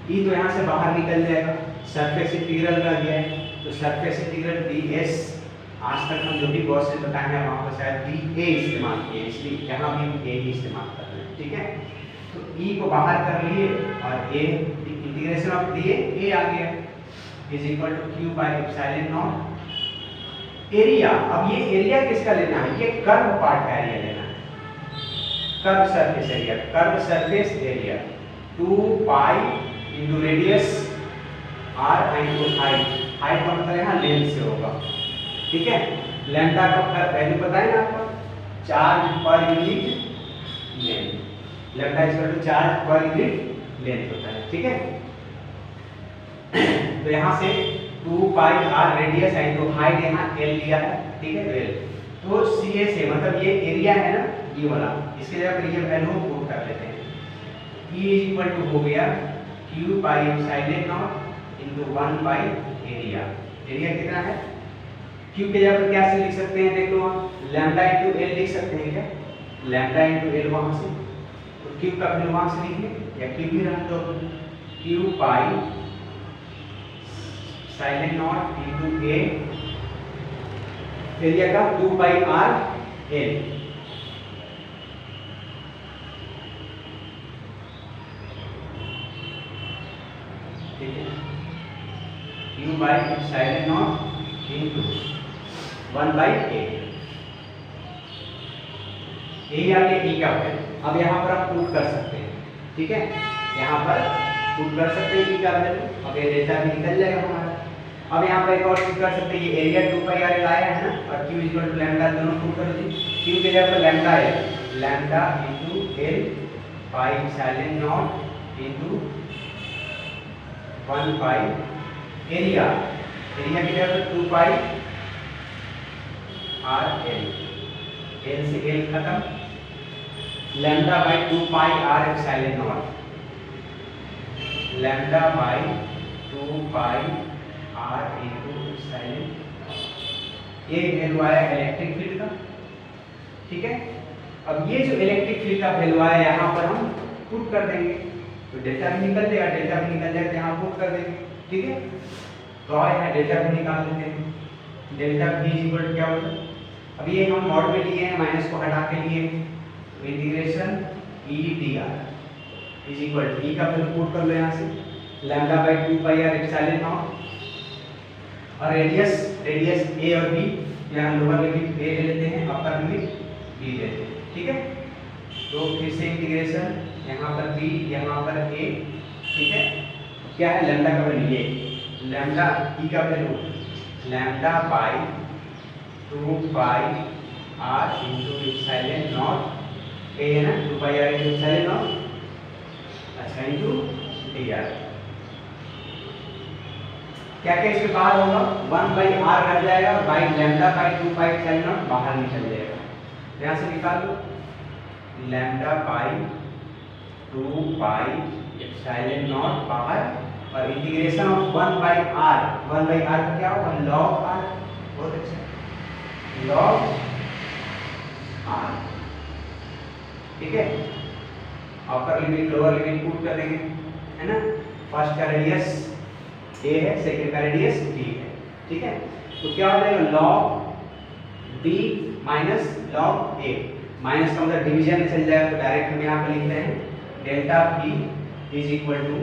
E तो यहाँ से बाहर निकल जाएगा, सरफेस इंटीग्रल रह गया है, तो सरफेस इंटीग्रल डी एस, आज तक हम जो भी गॉसियन बताए हैं वहाँ पर शायद डी ए इस्तेमाल किए, इसलिए यहाँ भी हम ए ही इस्तेमाल कर रहे हैं, ठीक है। तो ई को बाहर कर लिए और A integration of D A आ गया is equal to Q by epsilon not. Area, अब ये एरिया किसका लेना है, ये कर्व पार्ट का एरिया लेना है, curve surface area, curve surface area 2 पाई into radius r into height, height का मतलब यहाँ लेंथ से होगा, ठीक है। लैम्डा का वैल्यू पता है ना आपको, चार्ज पर unit length, lambda equal to charge पर यूनिट लेंथ होता है, ठीक है। तो यहाँ से 2 pi r radius into height, यहाँ l लिया है, ठीक है, तो l, तो सी से मतलब ये एरिया है ना, ये वाला, इसके जगह पर ये वैल्यू पुट कर लेते हैं, E इज इक्वल टू हो गया Q by epsilon not into 1 by area. Area कितना है, क्यू के जगह पर क्या से लिख सकते हैं, देख लो लैम्डा इनटू एल लिख सकते हैं क्या, लैम्डा इनटू एल वहां से, तो क्यू का वैल्यू वहां से लिख ले, या क्यू भी रख दो, Q by epsilon not into A area का 2 पाई आर एल, ठीक है, Q by epsilon not into 1 by A, area के ई का वैल्यू। अब यहाँ पर आप पुट कर सकते हैं, ठीक है, यहाँ पर पुट कर सकते हैं ई का वैल्यू। अब ये डेल्टा भी निकल जाएगा हमारा। अब यहाँ पर एक और चीज कर सकते हैं, ये एरिया 2 पाई आर एल आया है ना, और क्यू इक्वल टू लैम्डा, दोनों पुट कर दीजिए। क्यू के जगह पर लैम्डा है, lambda into L pi epsilon not into 1 pi area, area की जगह पर 2 पाई आर एल, एल से एल खत्म, lambda by 2 pi R epsilon not, lambda by 2 pi R into epsilon, ये वैल्यू आया इलेक्ट्रिक फील्ड का, ठीक है। अब ये जो इलेक्ट्रिक फील्ड का वैल्यू आया यहाँ पर हम पुट कर देंगे, तो डेल्टा भी निकल जाएगा, डेल्टा भी निकल जाएगा, यहाँ पुट कर देंगे, ठीक है। तो यहाँ डेल्टा भी निकाल लेते हैं, डेल्टा v इक्वल क्या होता है, अब ये हम मॉड में लिए हैं, माइनस को हटा के लिए, तो integration E D R is equal to, E का वैल्यू पुट कर लो यहाँ से, lambda by 2 pi R epsilon naught, और रेडियस ए और बी, यहाँ लोअर लिमिट ए ले लेते हैं, अपर लिमिट बी लेते हैं, ठीक है। तो फिर से इंटीग्रेशन, यहाँ पर बी, यहाँ पर ए, ठीक है। क्या है लैम्डा का वैल्यू, ये लैम्डा ई का value lambda by 2 pi R into epsilon naught, A है ना, 2 pi R into epsilon not, अच्छा, इनटू डी आर। क्या क्या इसके बाहर होगा, 1 बाई आर रह जाएगा, और by lambda by 2 pi epsilon naught बाहर निकल जाएगा, यहाँ से निकाल लो, lambda by 2 pi epsilon naught बाहर, और integration of 1 by R, 1 by R का क्या होगा, लॉग आर, बहुत अच्छा, लॉग आर, ठीक है। Upper limit lower limit put कर देंगे, है ना। फर्स्ट का रेडियस ए है, सेकंड का रेडियस बी है, ठीक है। तो क्या हो जाएगा, लॉग बी माइनस लॉग ए, माइनस का मतलब डिवीजन में चल जाएगा, तो डायरेक्ट हम यहाँ पे लिख रहे हैं delta B is equal to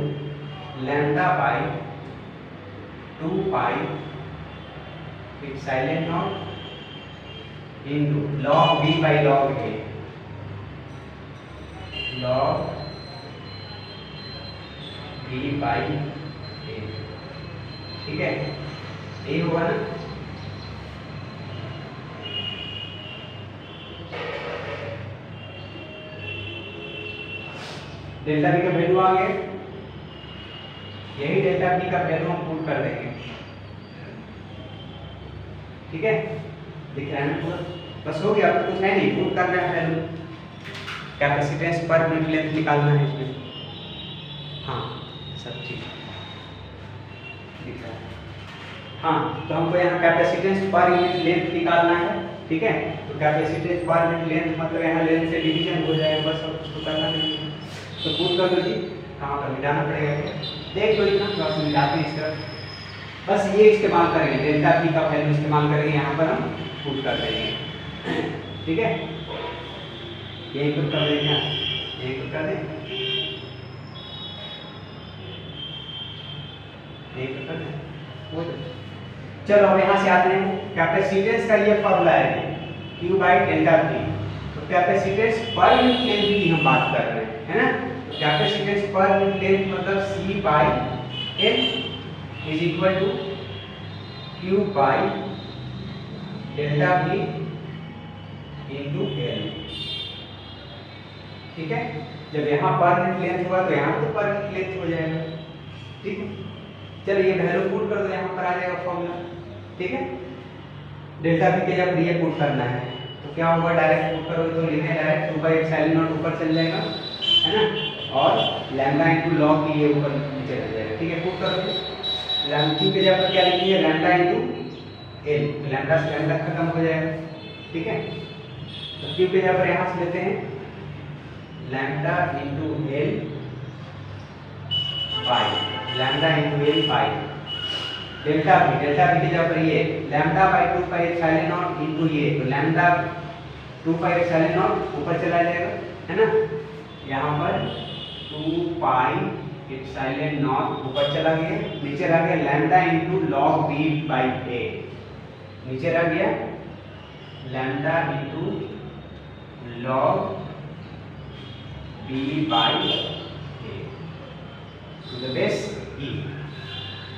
lambda by 2 pi epsilon not into log B by log A, log B by A, ठीक है, यही होगा ना। डेल्टा बी का वैल्यू आ गया, यही डेल्टा बी का वैल्यू हम पुट कर देंगे, ठीक है। दिख रहा है ना पूरा, बस हो गया, अब कुछ है नहीं, पुट करना है वैल्यू, कैपेसिटेंस पर यूनिट लेंथ निकालना है इसमें, हाँ सब ठीक दिख रहा है, हाँ। तो हमको यहाँ कैपेसिटेंस पर यूनिट लेंथ निकालना है, ठीक है। तो कैपेसिटेंस पर यूनिट लेंथ मतलब यहाँ लेंथ से डिवीजन हो जाएगा, बस और कुछ तो करना नहीं है। तो पुट कर दो जी, कहाँ पर मिटाना पड़ेगा, देख लो इतना, बस मिटाते हैं इसका, बस ये इस्तेमाल करेंगे, डेल्टा बी का वैल्यू इस्तेमाल करेंगे, यहाँ पर हम पुट कर देंगे, ठीक है। यही पुट कर देंगे, यही पुट कर दें, यही पुट कर दें, चलो अब यहाँ से आते हैं, कैपेसिटेंस का ये फॉर्मूला है Q बाई डेल्टा बी। तो कैपेसिटेंस पर यूनिट लेंथ की हम बात कर रहे हैं, है ना। कैपेसिटेंस पर यूनिट लेंथ मतलब C by L is equal to Q by delta B into L, ठीक है। जब यहाँ पर यूनिट लेंथ हुआ तो यहाँ तो पर यूनिट लेंथ हो जाएगा, ठीक है। चलो ये वैल्यू पुट कर दो, यहाँ पर आ जाएगा फॉर्मूला, ठीक है। डेल्टा बी के जब ये पुट करना है तो क्या होगा, डायरेक्ट पुट करोगे तो लिखने डायरेक्ट 2 बाई एप्सिलॉन नॉट ऊपर चल जाएगा, है ना, और लैम्डा इनटू लॉग की ये ऊपर नीचे चल जाएगा, ठीक है। पुट करोगे लैम्डा क्यू के जगह क्या लिखेंगे, लैम्डा इनटू एल, लैम्डा से लैम्डा खत्म हो जाएगा, ठीक है। तो क्यू के जगह पर यहाँ से लेते हैं lambda into L by lambda into L by delta भी की जगह पर ये lambda by 2 pi epsilon not into ये, तो लैम्डा 2 पाई एप्सिलॉन नॉट ऊपर चला जाएगा, है ना, यहाँ पर 2 पाई एप्सिलॉन नॉट ऊपर चला गया, नीचे रह गया lambda into log B by A, नीचे रह गया lambda into log B by A to the base E.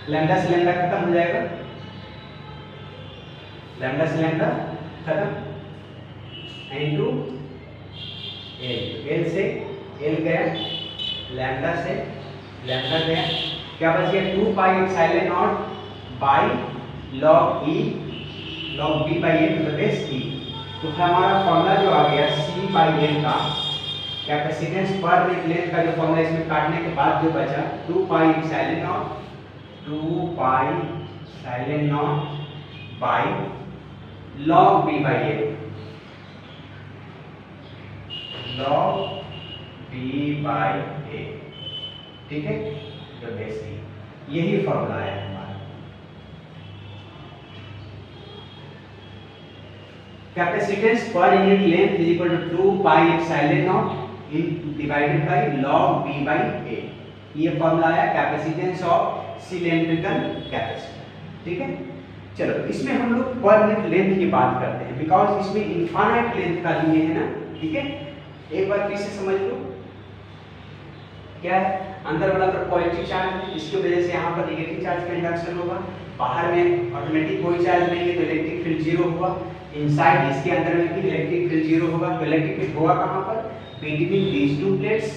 Lambda से लैम्डा खत्म हो जाएगा, लैम्डा से लैम्डा खत्म, इनटू एल से एल गया, लैम्डा से लैम्डा गया, क्या बच गया 2 pi epsilon naught by log E log B by A to the base E. तो हमारा फॉर्मूला जो आ गया सी बाई एल का कैपेसिटेंस पर यूनिट लेंथ का जो फॉर्मूला इसमें काटने के बाद जो बचा 2 pi epsilon naught 2 pi epsilon naught by log B by A, log B by A, ठीक है, तो बेसिक यही फॉर्मूला है हमारा। कैपेसिटेंस पर unit length is equal to 2 pi epsilon naught in divided by log B by A, ये formula है capacitance of cylindrical capacitor, ठीक है। चलो इसमें हम लोग पर यूनिट लेंथ की बात करते हैं, बिकॉज इसमें इनफाइनाइट लेंथ का लिए है ना, ठीक है। एक बार फिर से समझ लो, क्या है, अंदर वाला तो पॉजिटिव चार्ज है, इसकी वजह से यहाँ पर नेगेटिव चार्ज का इंडक्शन होगा, बाहर में ऑटोमेटिक कोई चार्ज नहीं है तो इलेक्ट्रिक फील्ड जीरो होगा, इनसाइड इसके अंदर में भी इलेक्ट्रिक फील्ड जीरो होगा, तो इलेक्ट्रिक फील्ड होगा कहाँ पर, बिटवीन दीज टू प्लेट्स,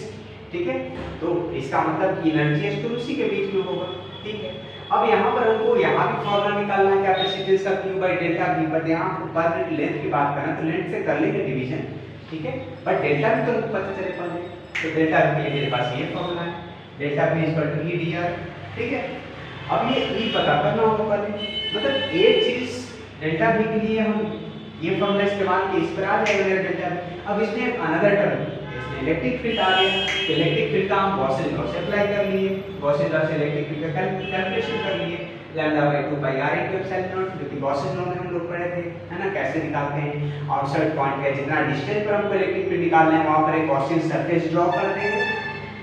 ठीक है। तो इसका मतलब एनर्जी स्टोर उसी के बीच में होगा, ठीक है। अब यहाँ पर हमको यहाँ भी फॉर्मूला निकालना है कैपेसिटेंस का Q by delta V, but यहाँ पर लेंथ की बात करना तो लेंथ से कर लेंगे डिवीजन, ठीक है, बट डेल्टा भी तो हमको पता चले पहले, तो डेल्टा V के लिए मेरे पास ये फॉर्मूला है, delta V equal to E dr, ठीक है। अब ये E पता करना होगा पहले, मतलब एक चीज डेल्टा V के लिए हम ये फॉर्मूला इस्तेमाल किए, इस पर आ जाएगा मेरा डेल्टा V। अब इसमें अनदर टर्म, इसमें इलेक्ट्रिक फील्ड आ गया, तो इलेक्ट्रिक फील्ड का हम गॉसियन लॉ से अप्लाई कर लिए, गॉसियन लॉ से इलेक्ट्रिक फील्ड का कैलकुलेशन कर लिए, lambda by 2 pi r into epsilon not, जो कि गॉसियन लॉ में हम लोग पढ़े थे, है ना, कैसे निकालते हैं, आउटसाइड पॉइंट का जितना डिस्टेंस पर हमको इलेक्ट्रिक फील्ड निकालना है वहां पर एक गॉसियन सरफेस ड्रॉ कर देंगे,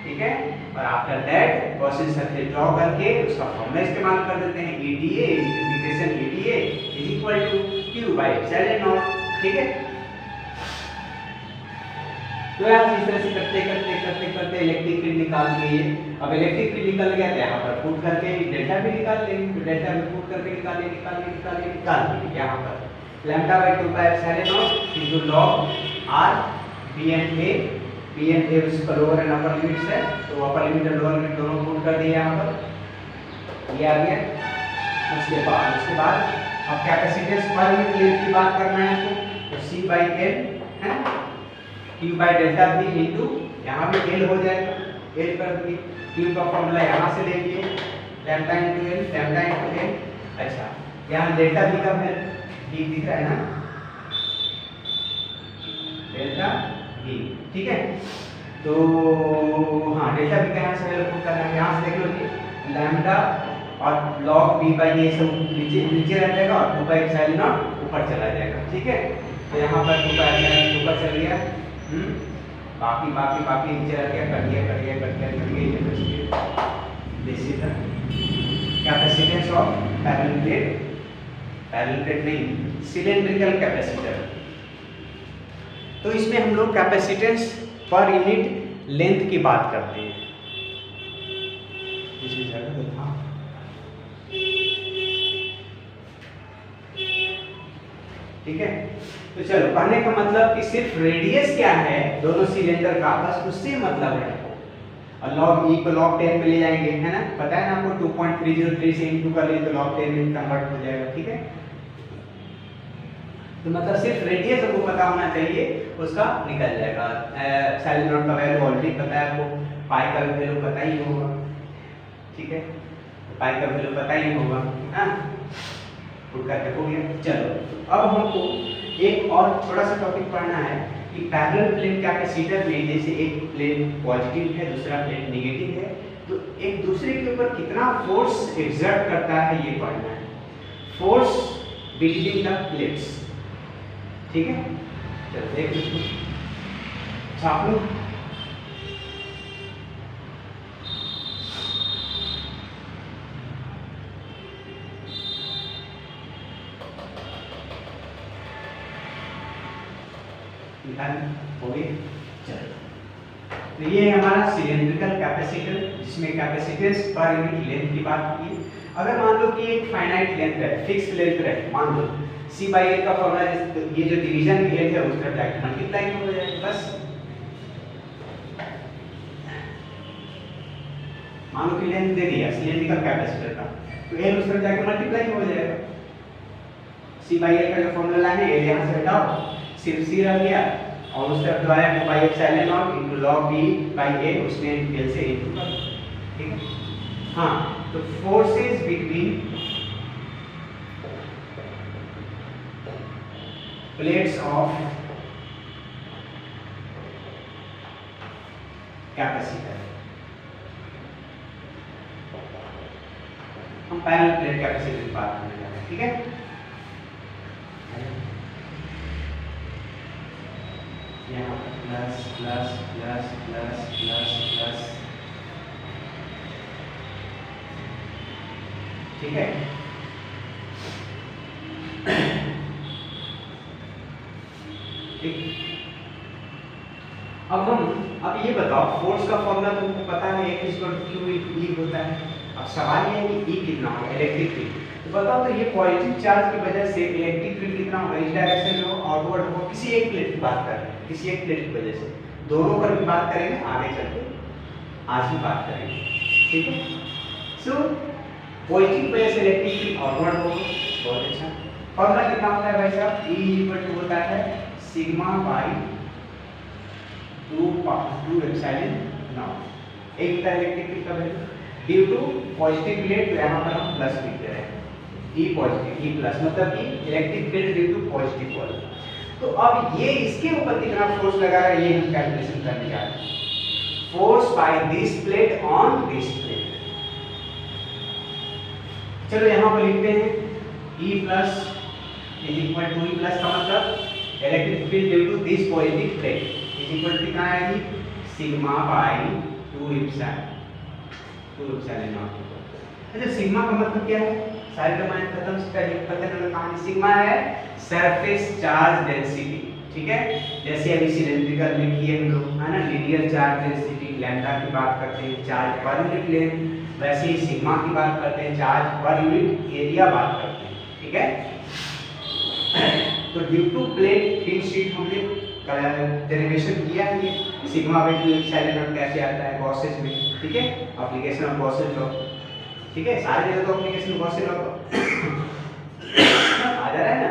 ठीक है, और after that Gaussian surface draw करके उसका फॉर्मूला इस्तेमाल कर देते हैं, EdA integration EdA is equal to Q by epsilon not, ठीक है। तो यार इस तरह से करते इलेक्ट्रिक फील्ड निकाल लिए, अब इलेक्ट्रिक फील्ड निकल गया तो यहाँ पर पुट करके डेल्टा भी निकाल लेंगे, तो डेल्टा भी पुट करके निकालिए यहाँ पर lambda by 2 pi epsilon not into log r b and a उसका लोअर एंड अपर लिमिट्स है, तो अपर लिमिट और लोअर लिमिट दोनों पुट कर दिए यहाँ पर, ये आ गया। उसके बाद अब कैपेसिटेंस पर यूनिट लेंथ की बात करना है तो C बाई L है, Q by delta V into यहाँ भी L हो जाएगा, L कर दिए, Q का फॉर्मूला यहाँ से ले लिए लैम्डा इनटू L, अच्छा यहाँ डेल्टा V का वैल्यू दिख रहा है ना, डेल्टा V, ठीक है। तो हाँ डेल्टा V का यहाँ से वैल्यू पुट करना है, यहाँ से देख लो कि लैम्डा और लॉग b बाई ये सब नीचे रह जाएगा और 2 पाई एप्सिलॉन नॉट ऊपर चला जाएगा, ठीक है। तो यहाँ पर 2 पाई एप्सिलॉन ऊपर चल गया, बाकी नीचे रह गया, कट गया ये basic capacitance of parallel plate नहीं सिलेंड्रिकल कैपेसिटर। तो इसमें हम लोग कैपेसिटेंस पर यूनिट लेंथ की बात करते हैं, इसी जगह देखा, ठीक है। तो चलो कहने का मतलब कि सिर्फ रेडियस क्या है दोनों सिलेंडर का, बस उससे मतलब है, और log e को log 10 में ले जाएंगे, है ना, पता है ना आपको 2.303 से इनटू कर लिए तो log 10 में कन्वर्ट हो जाएगा, ठीक है। तो मतलब सिर्फ रेडियस आपको पता होना चाहिए, उसका निकल जाएगा। एप्सिलॉन नॉट का वैल्यू ऑलरेडी पता है आपको, पाई का वैल्यू पता ही होगा, ठीक है, पाई का वैल्यू पता ही होगा, हाँ पुट करके हो गया। चलो अब हमको एक और थोड़ा सा टॉपिक पढ़ना है कि पैरेलल प्लेट कैपेसिटर में जैसे एक प्लेट पॉजिटिव है दूसरा प्लेट नेगेटिव है, तो एक दूसरे के ऊपर कितना फोर्स एक्सर्ट करता है ये पढ़ना है, फोर्स बिटवीन द प्लेट्स। ठीक है, चलो देख लो, छाप लो। हो गई, चलो। तो ये है हमारा सिलेंड्रिकल कैपेसिटर, जिसमें कैपेसिटेंस पर यूनिट लेंथ की बात की। अगर मान लो कि एक फाइनाइट लेंथ है, फिक्स लेंथ है, मान लो C/L का फॉर्मूला, ये जो डिवीजन की लेंथ है उसका जाके मल्टीप्लाई हो जाएगा, बस। मान लो कि लेंथ दे दिया सिलेंड्रिकल कैपेसिटर का, तो L उस तरफ जाके मल्टीप्लाई हो जाएगा। C/L का जो फॉर्मूला है L यहाँ से हटाओ, सिर्फ C रह गया, और उस तरफ जो आया 2πε0 into log B by A, उसमें L से इनटू कर, ठीक है। हाँ, तो forces between plates of capacitor, हम पैरेलल प्लेट कैपेसिटर की बात करने जा रहे हैं, ठीक है। यहाँ plus plus plus plus plus plus, ठीक है। ठीक, अब ये बताओ, फोर्स का फॉर्मूला तुमको पता है, Q होता है। अब सवाल ये है कि E कितना होगा, इलेक्ट्रिक फील्ड। तो बताओ, तो ये पॉजिटिव चार्ज की वजह से इलेक्ट्रिक फील्ड कितना होगा, इस डायरेक्शन में हो, आउटवर्ड हो, किसी एक प्लेट की बात कर रहे हैं, किसी एक प्लेट की वजह से। दोनों पर भी बात करेंगे आगे चल के, आज भी बात करेंगे, ठीक है। सो पॉजिटिव वजह से इलेक्ट्रिक फील्ड आउटवर्ड हो, बहुत अच्छा। फॉर्मूला कितना होता है भाई साहब, E इक्वल टू होता है सिग्मा बाई 2 एप्सिलॉन नॉट। एक होता है इलेक्ट्रिक फील्ड का value due to positive plate, तो यहाँ पर हम प्लस लिख रहे हैं, E पॉजिटिव, E प्लस, मतलब कि electric field due to positive pole. तो अब ये इसके ऊपर कितना फोर्स लगा है, ये हम कैलकुलेशन करने जा रहे हैं। Force by this plate on this plate. चलो यहाँ पर लिखते हैं E plus is equal to, E plus का मतलब electric field due to this positive plate is equal to कितना आएगी, सिग्मा बाई 2 एप्सिलॉन नॉट। अच्छा, सिग्मा का मतलब क्या है, सारे का मान खत्म से पहले पता चला कहानी। सिग्मा है सरफेस चार्ज डेंसिटी, ठीक है। जैसे अभी सिलेंड्रिकल में किए हम लोग, है ना, लीनियर चार्ज डेंसिटी लैम्डा की बात करते हैं, चार्ज पर यूनिट लेंथ, वैसे ही सिग्मा की बात करते हैं, चार्ज पर यूनिट एरिया बात करते हैं, ठीक है। तो due to plate field sheet हमने डेरिवेशन किया है, सिग्मा बाई 2 एप्सिलॉन नॉट कैसे आता है गॉसेस में, ठीक है। एप्लीकेशन ऑफ गॉसेस लॉ, ठीक है, सारे जगह तो एप्लीकेशन गॉसेस लॉ आ जा रहा है ना।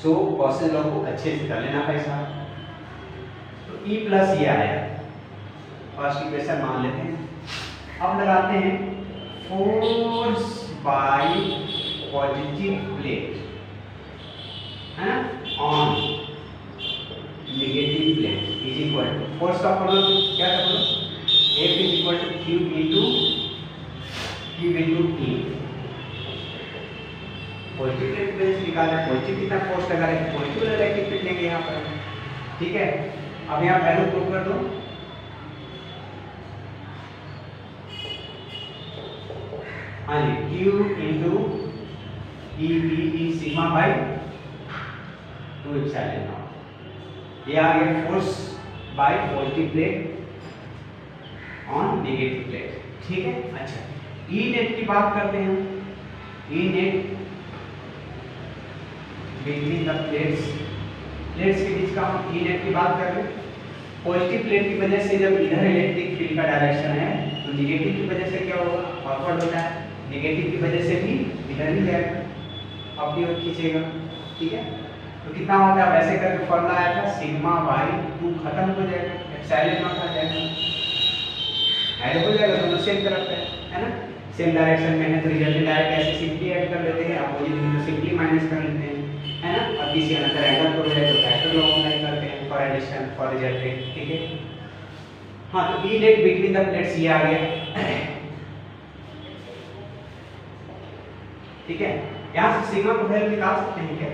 सो गॉसेस लॉ को अच्छे से कर लेना भाई साहब। तो E प्लस ये आया, फर्स्ट इक्वेशन मान लेते हैं। अब लगाते हैं फोर्स बाय पॉजिटिव प्लेट, है ना, on negative plate is equal to, force का फॉर्मूला क्या था बोलो, F is equal to Q into E। Positive plate पे निकालना है, पॉजिटिव कितना फोर्स लगा रहे हैं, पॉजिटिव इलेक्ट्रिक फील्ड लेंगे यहाँ पर, ठीक है। अब यहाँ वैल्यू प्रूव कर दो, हाँ जी, Q into E sigma by 2 epsilon not. ये आ गया force by positive plate on negative plate, ठीक है। अच्छा, E नेट की बात करते हैं, E net between the plates के बीच का हम E नेट की बात कर रहे हैं। पॉजिटिव प्लेट की वजह से जब इधर इलेक्ट्रिक फील्ड का डायरेक्शन है, तो नेगेटिव की वजह से क्या होगा, फॉरवर्ड होता है, नेगेटिव की वजह से भी इधर ही जाएगा, अपनी ओर खींचेगा, ठीक है। तो कितना होता है, वैसे करके फॉर्मूला आया था सिग्मा बाई 2 खत्म हो जाएगा, एप्सिलॉन नॉट आ जाएगा, ऐड हो जाएगा, दोनों सेम तरफ है ना, सेम डायरेक्शन में है, तो रिजल्ट डायरेक्ट ऐसे सिंपली ऐड कर लेते हैं, अपोजिट में तो सिंपली माइनस कर लेते हैं, है ना। अब किसी अनदर एंगल को जाए तो फैक्टर लॉ अप्लाई करते हैं फॉर एडिशन फॉर रिजल्टेंट, ठीक है। हाँ, तो E net between the plates ये आ गया। ठीक है, यहाँ से सिग्मा को वैल्यू निकाल सकते हैं क्या?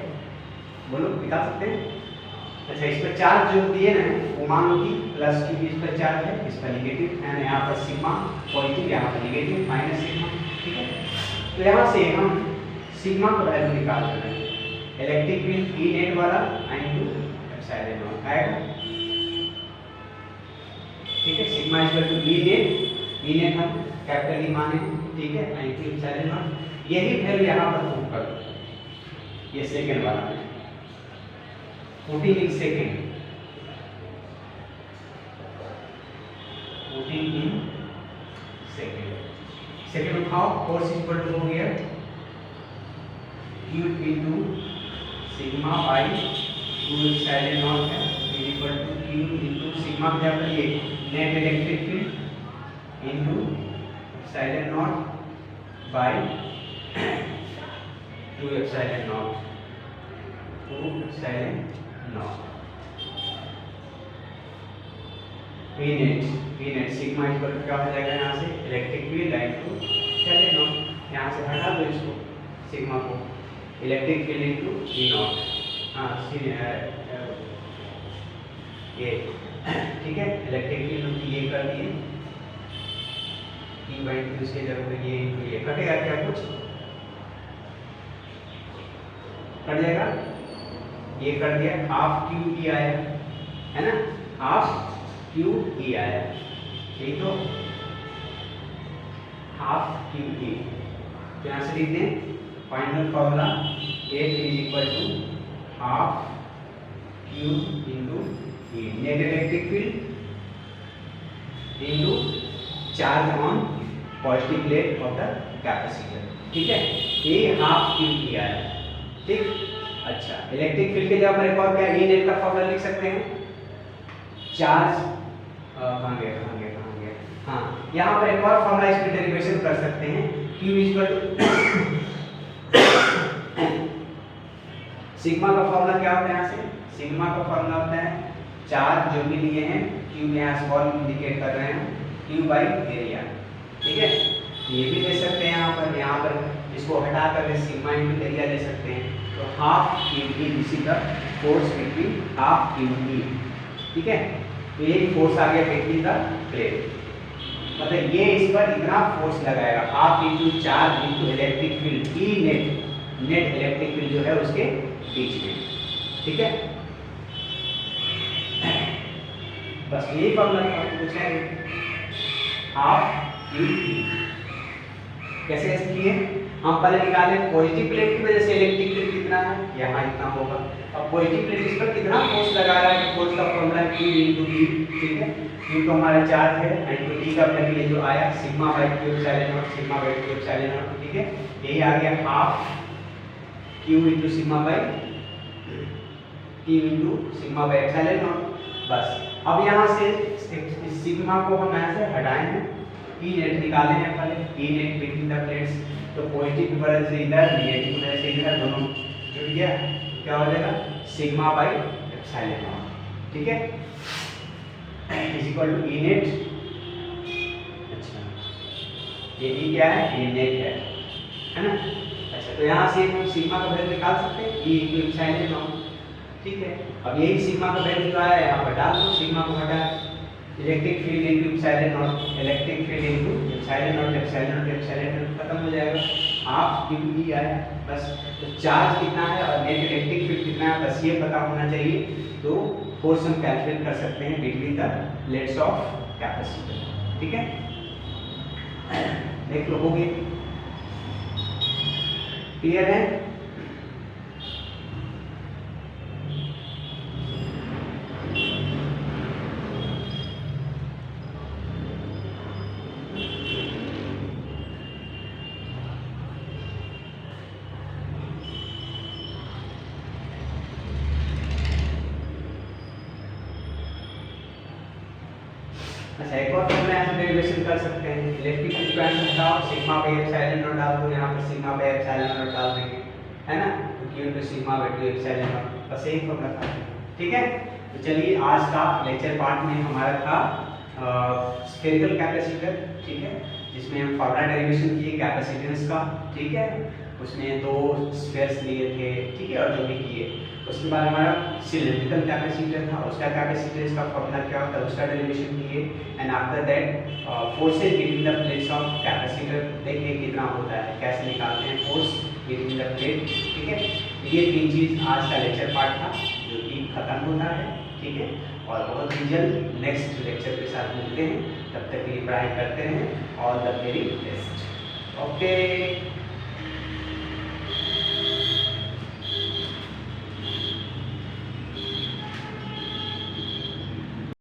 बोलो, निकाल सकते हैं? अच्छा, इस पर चार्ज जो दिए ना वो मान लो कि प्लस की इस पर चार्ज है, इस पर नेगेटिव है, यहाँ पर सिग्मा पॉजिटिव, यहाँ पर नेगेटिव माइनस सिग्मा। ठीक है, तो यहाँ से हम सिग्मा को वैल्यू निकाल रहे हैं, इलेक्ट्रिक फील्ड ई नेट वाला इनटू एप्सिलॉन नॉट आएगा। ठीक है, sigma equal to E net हम कैपिटल ई माने, ठीक है, इनटू एप्सिलॉन नॉट। यही वैल्यू यहाँ पर पुट कर दो, ये सेकंड वाला है 14 सेकेंड, 14 सेकेंड। सेकेंड उठाओ, फोर्स इक्वल टू हो गया Q into sigma by 2 epsilon naught है equal to Q into sigma क्या करिए net electric field into epsilon naught by 2 epsilon naught, 2 epsilon naught. V net sigma equal to क्या हो जाएगा यहाँ से electric field into epsilon naught, यहाँ से हटा दो इसको सिग्मा को, electric field into E naught. हाँ ये ठीक है, इलेक्ट्रिक फील्ड ये कर दिए E बाई टू, इसके जगह ये इनटू ये कटेगा क्या, कुछ कट जाएगा, ये कर दिया, हाफ क्यू ई आया है ना, हाफ क्यू ई आया, ठीक, तो हाफ क्यू ई, तो यहाँ से लिख दें final formula F is equal to half Q into E, net electric field into charge on positive plate of the capacitor. ठीक है, ये हाफ क्यू ई आया, ठीक। अच्छा, इलेक्ट्रिक फील्ड के जगह पर एक और क्या ई नेट का फॉर्मूला लिख सकते हैं, चार्ज कहाँ गया, हाँ यहाँ पर एक और फॉर्मूला इसमें डेरिवेशन कर सकते हैं, Q इक्वल टू सिग्मा का फॉर्मूला क्या होता है, यहाँ से सिग्मा का फॉर्मूला होता है चार्ज जो भी लिए हैं Q यहाँ स्मॉल इंडिकेट कर रहे हैं Q बाई एरिया। ठीक है, ये भी ले सकते हैं, यहाँ पर इसको हटा कर सिग्मा इंटू एरिया ले सकते हैं, तो half Q E this is the force between half Q E. ठीक है, तो ये फोर्स आ गया बिटवीन द प्लेट, मतलब ये इस पर इतना फोर्स लगाएगा, half into charge into electric field E net electric field जो है उसके बीच में। ठीक है, बस यही फॉर्मूला पूछा है, हाफ क्यू ई कैसे कैसे किए हम पहले निकाले, पॉजिटिव प्लेट की वजह से इलेक्ट्रिक फील्ड कितना है, यहाँ इतना होगा, अब पॉजिटिव प्लेट इस पर कितना फोर्स लगा रहा है, फोर्स का फॉर्मूला Q इनटू E। ठीक है, Q तो हमारा चार्ज है इनटू E का मतलब ये जो आया sigma by Q epsilon not, sigma by Q epsilon not. ठीक है, यही आ गया half Q into sigma by Q into sigma by epsilon not. बस अब यहाँ से सिग्मा को हम यहाँ से हटाए हैं, E नेट निकाले हैं पहले, E net between the plates, तो पॉजिटिव की वजह से इधर, नेगेटिव की वजह से इधर, दोनों जुड़ गया, क्या हो जाएगा सिग्मा बाई एप्सिलॉन नॉट। ठीक है, is equal to E net. अच्छा, ये ई क्या है, ई नेट है ना। अच्छा, तो यहाँ से हम सिग्मा का वैल्यू निकाल सकते हैं, ई इनटू एप्सिलॉन नॉट। ठीक है, अब यही सिग्मा का वैल्यू जो आया यहाँ पर डाल दो, सिग्मा को हटा, electric field into epsilon not, electric field into epsilon not, epsilon not खत्म हो जाएगा, हाफ क्यू ई आया। बस तो चार्ज कितना है और नेट इलेक्ट्रिक फील्ड कितना है, बस ये पता होना चाहिए, तो फोर्स हम कैलकुलेट कर सकते हैं between the plates of capacitor. ठीक है, देख लो, हो गए, क्लियर है। अच्छा, एक और फॉर्मूला यहाँ से डेरिवेशन कर सकते हैं, इलेक्ट्रिक फील्ड का हटाओ, सिग्मा बाई एप्सिलॉन नॉट डाल दो, यहाँ पर सिग्मा बाई एप्सिलॉन नॉट डाल देंगे, है ना, तो Q into sigma by 2 epsilon not, बस यही फॉर्मूला था। ठीक है, तो चलिए आज का लेक्चर पार्ट में हमारा था स्फेरिकल कैपेसिटर, ठीक है, जिसमें हम फार्मूला डेरिवेशन किए कैपेसिटेंस का, ठीक है, उसमें 2 स्फीयर्स लिए थे, ठीक है, और जो भी किए। उसके बाद हमारा सिलिंड्रिकल कैपेसिटर था, उसका कैपेसिटेंस का फॉर्मूला क्या होता है उसका डेरिवेशन किए। And after that forces between the plates of capacitor देखिए कितना होता है, कैसे निकालते हैं फोर्स बिटवीन द प्लेट, ठीक है। ये 3 चीज़ आज का लेक्चर पार्ट था जो कि खत्म होता है, ठीक है, और बहुत ही जल्द नेक्स्ट लेक्चर के साथ मिलते हैं। तब तक के लिए पढ़ाई करते रहें। All the very best. Okay.